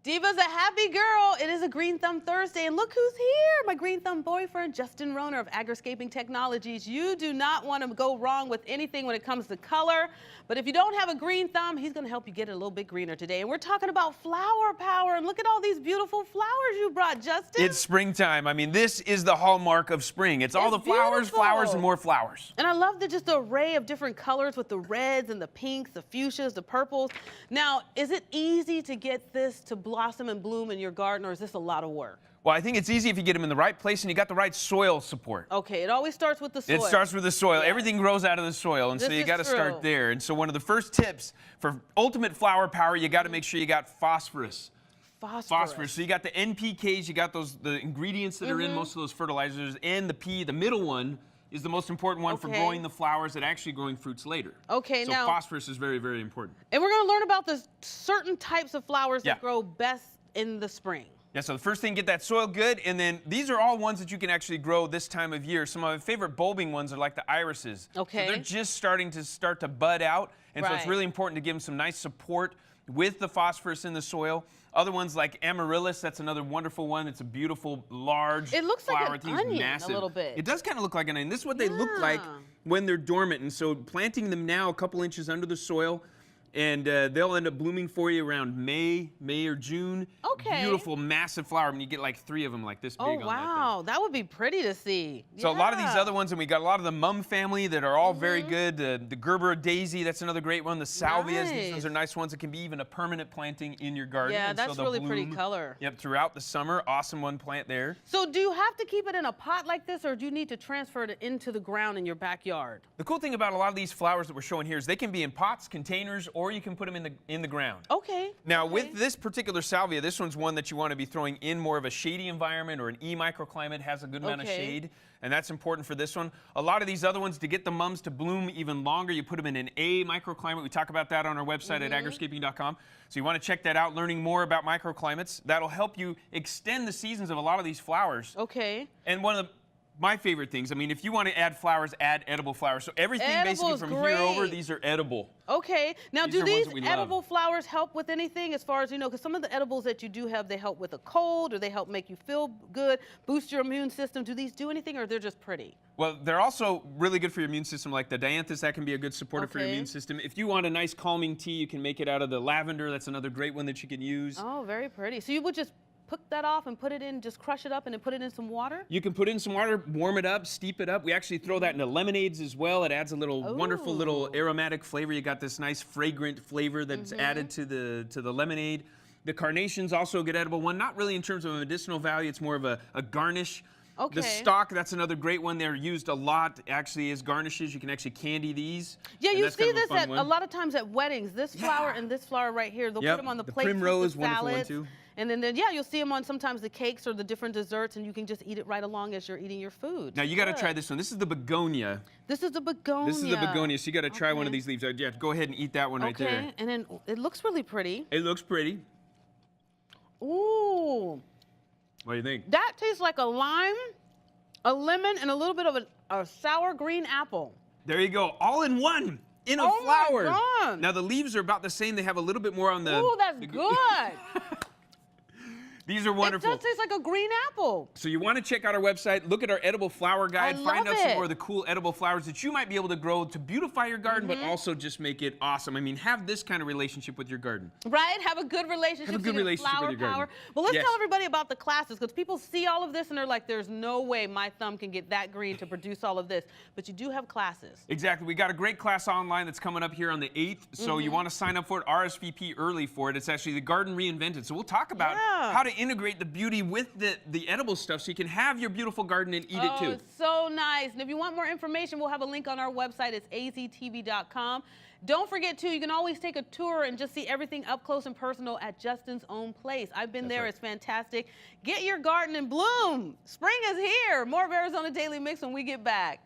Diva's a happy girl. It is a Green Thumb Thursday, and look who's here, my Green Thumb boyfriend, Justin Rohner of Agriscaping Technologies. You do not want to go wrong with anything when it comes to color, but if you don't have a green thumb, he's going to help you get it a little bit greener today. And we're talking about flower power, and look at all these beautiful flowers you brought, Justin. It's springtime. I mean, this is the hallmark of spring. It's all the flowers, beautiful. flowers, and more flowers. And I love just the array of different colors with the reds and the pinks, the fuchsias, the purples. Now, is it easy to get this to blossom and bloom in your garden, or is this a lot of work? Well, I think it's easy if you get them in the right place and you got the right soil support. Okay, it always starts with the soil. It starts with the soil. Yes. Everything grows out of the soil, and so you got to true. start there. And so one of the first tips for ultimate flower power, you got to make sure you got phosphorus. Phosphorus. So you got the NPKs, you got the ingredients that are in most of those fertilizers, and the P, the middle one, is the most important one for growing the flowers and actually growing fruits later. Okay, so now phosphorus is very, very important. And we're going to learn about the certain types of flowers that grow best in the spring. Yeah, so the first thing, get that soil good, and then these are all ones that you can actually grow this time of year. Some of my favorite bulbing ones are like the irises. Okay. So they're just starting to bud out, and so it's really important to give them some nice support with the phosphorus in the soil. Other ones like amaryllis, that's another wonderful one. It's a beautiful, large flower. It looks like an onion massive. a little bit. It does kind of look like an onion. This is what they look like when they're dormant, and so planting them now a couple inches under the soil, and they'll end up blooming for you around May or June. Okay. Beautiful, massive flower. I mean, you get like 3 of them like this big on that thing. Oh, wow. That would be pretty to see. So a lot of these other ones, and we got a lot of the mum family that are all very good. The Gerber daisy, that's another great one. The salvias, these ones are nice ones that can be even a permanent planting in your garden. Yeah, and that's so really pretty color. Yep, throughout the summer. Awesome one plant there. So do you have to keep it in a pot like this, or do you need to transfer it into the ground in your backyard? The cool thing about a lot of these flowers that we're showing here is they can be in pots, containers, or you can put them in the ground. Okay. Now, with this particular salvia, this one's one that you want to be throwing in more of a shady environment, or an E-microclimate has a good amount of shade, and that's important for this one. A lot of these other ones, to get the mums to bloom even longer, you put them in an A microclimate. We talk about that on our website at agriscaping.com. So you want to check that out, learning more about microclimates. That'll help you extend the seasons of a lot of these flowers. Okay. And one of my favorite things, I mean, if you want to add flowers, add edible flowers. So everything basically from here over, these are edible. Okay. Now, do these edible flowers help with anything as far as, you know, because some of the edibles that you do have, they help with a cold, or they help make you feel good, boost your immune system. Do these do anything, or they're just pretty? Well, they're also really good for your immune system, like the dianthus, that can be a good supporter for your immune system. If you want a nice calming tea, you can make it out of the lavender. That's another great one that you can use. Oh, very pretty. So you would just put that off and put it in, just crush it up and then put it in some water? You can put it in some water, warm it up, steep it up. We actually throw that into lemonades as well. It adds a little wonderful little aromatic flavor. You got this nice fragrant flavor that's added to the lemonade. The carnation's also a good edible one, not really in terms of a medicinal value. It's more of a garnish. Okay. The stalk, that's another great one. They're used a lot actually as garnishes. You can actually candy these. Yeah, you see this a lot of times at weddings. This flower and this flower right here, they'll put them on the plate. Primrose, wonderful one too. And then you'll see them on sometimes the cakes or the different desserts, and you can just eat it right along as you're eating your food. Now you got to try this one. This is the begonia. This is the begonia. This is the begonia, so you got to try one of these leaves. Yeah, go ahead and eat that one right there. Okay, and then it looks really pretty. It looks pretty. Ooh. What do you think? That tastes like a lime, a lemon, and a little bit of a sour green apple. There you go, all in one. In a flower. My God. Now the leaves are about the same. They have a little bit more on the. Ooh, that's good. These are wonderful. It does taste like a green apple. So you want to check out our website, look at our edible flower guide, find out some more of the cool edible flowers that you might be able to grow to beautify your garden, but also just make it awesome. I mean, have this kind of relationship with your garden. Right? Have a good relationship. Have a good relationship with your garden. Well, let's tell everybody about the classes, because people see all of this and they're like, there's no way my thumb can get that green to produce all of this. But you do have classes. Exactly. We got a great class online that's coming up here on the 8th. So you want to sign up for it, RSVP early for it. It's actually the Garden Reinvented. So we'll talk about how to integrate the beauty with the edible stuff so you can have your beautiful garden and eat it too. Oh, it's so nice. And if you want more information, we'll have a link on our website. It's AZTV.com. Don't forget, too, you can always take a tour and just see everything up close and personal at Justin's own place. I've been there. It's fantastic. Get your garden in bloom. Spring is here. More of Arizona Daily Mix when we get back.